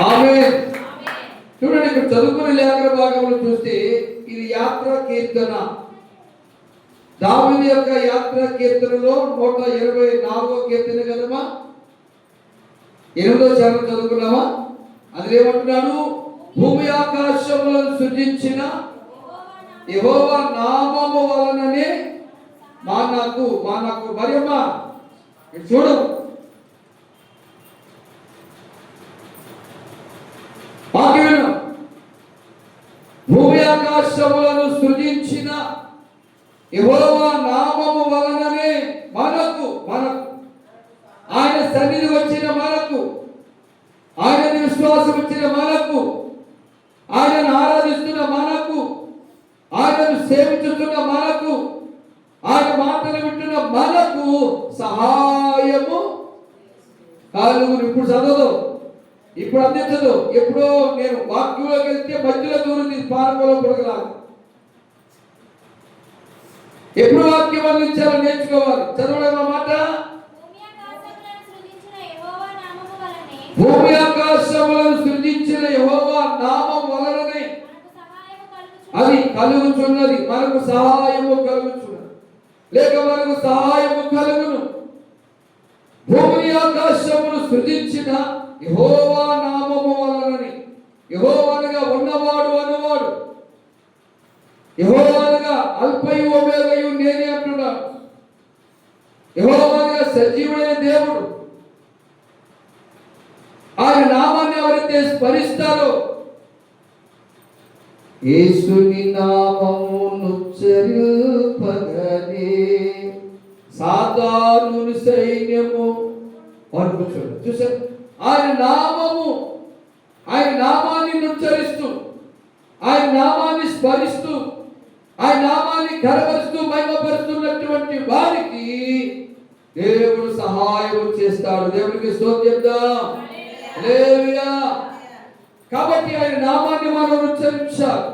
ఆమేన్. చూడండి, ఇక్కడ చదువుకునే లేఖన భాగంలో చూస్తే ఇది యాత్ర కీర్తన. దావీదు యొక్క యాత్ర కీర్తనలో 124వ కీర్తన కదమ్మా. 8వ చరణం చదువుకున్నామా? అది ఏమంటున్నాడు? భూమి ఆకాశములను సృజించిన యెహోవా నామము వలననే మానకు మరియమ్మా చూడు, భూమి ఆకాశములను సృజించిన యెహోవా నామము వలననే మనకు ఆయన సన్నిధి వచ్చిన మనకు, ఆయన విశ్వాసం వచ్చిన మనకు, ఆయనను ఆరాధిస్తున్న మనకు, ఆయనను సేవించుతున్న మనకు, ఆయన మాటలు వింటున్న మనకు సహాయము కలుగును. ఇప్పుడు చదవదు, ఇప్పుడు అందించదు. ఎప్పుడో నేను వాక్యంలోకి వెళ్తే మధ్యలో దూరం పారంలో పొడగలాలి. ఎప్పుడు వాక్యం అందించాలో నేర్చుకోవాలి. చదవడం మాట, భూమి ఆకాశములను సృజించిన యెహోవా నామం వలననే అది కలుగుచున్నది. మనకు సహాయము కలుగుచున్నది, లేక మనకు సహాయము కలుగును. భూమి ఆకాశమును సృజించిన యెహోవా నామము వలనని. యెహోవానుగా ఉన్నవాడు అన్నవాడు, యెహోవానుగా అల్ఫయు ఒమేగయు నేనే అంటున్నాడు. యెహోవానుగా సజీవుడైన దేవుడు. ఆయన నామాన్ని ఎవరైతే స్మరిస్తారో, యేసుని నామమును ఉచ్చరింపగనే సాతాను సైన్యము వణుకుచున్నది. చూసారు, ఆయన నామము, ఆయన నామాన్ని ఉచ్చరిస్తూ, ఆయన నామాన్ని స్మరిస్తూ, ఆయన నామాన్ని ఘనపరుస్తూ మహిమపరుస్తున్నటువంటి వారికి దేవుడు సహాయం చేస్తాడు. దేవుడికి స్తోత్రం చెప్దాం. హల్లెలూయా. కాబట్టి ఆయన నామాన్ని మనం ఉచ్చరించాలి.